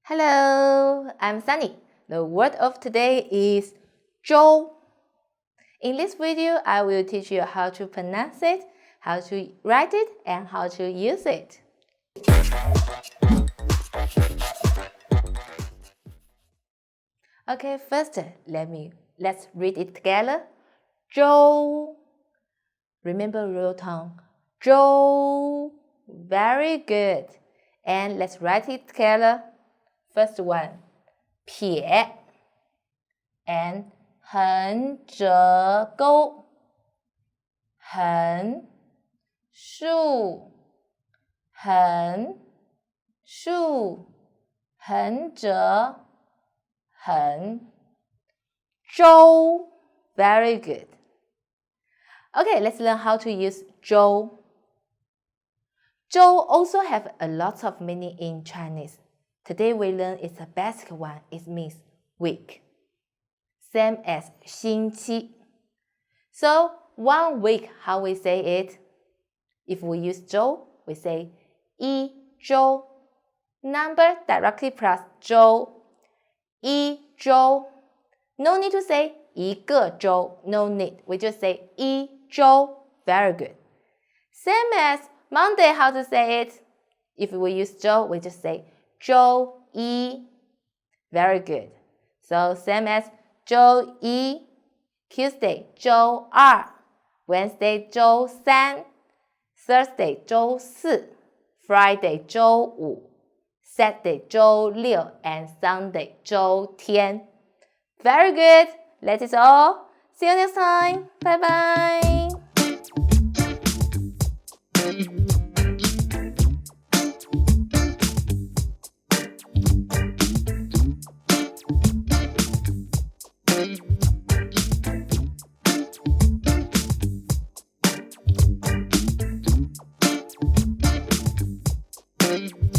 Hello, I'm Sunny. The word of today is Zhōu. In this video, I will teach you how to pronounce it, how to write it, and how to use it. Okay, first, let's read it together. Zhōu. Remember real tongue. Zhōu. Very good. And let's write it together. First one, 撇 and 横折钩，横竖横竖横折横周 Very good. Okay, let's learn how to use 周. 周 also have a lot of meaning in Chinese. Today we learn it's a basic one. It means week. Same as 星期. So 1 week, how we say it? If we use 周, we say 一周. Number directly plus 周. 一周. No need to say 一个周. No need. We just say 一周. Very good. Same as Monday, how to say it? If we use 周, we just say 周一. Very good. So same as 周一. Tuesday 周二. Wednesday 周三. Thursday 周四. Friday 周五. Saturday 周六. And Sunday 周天. Very good. That is all. See you next time. Bye bye. Thank you.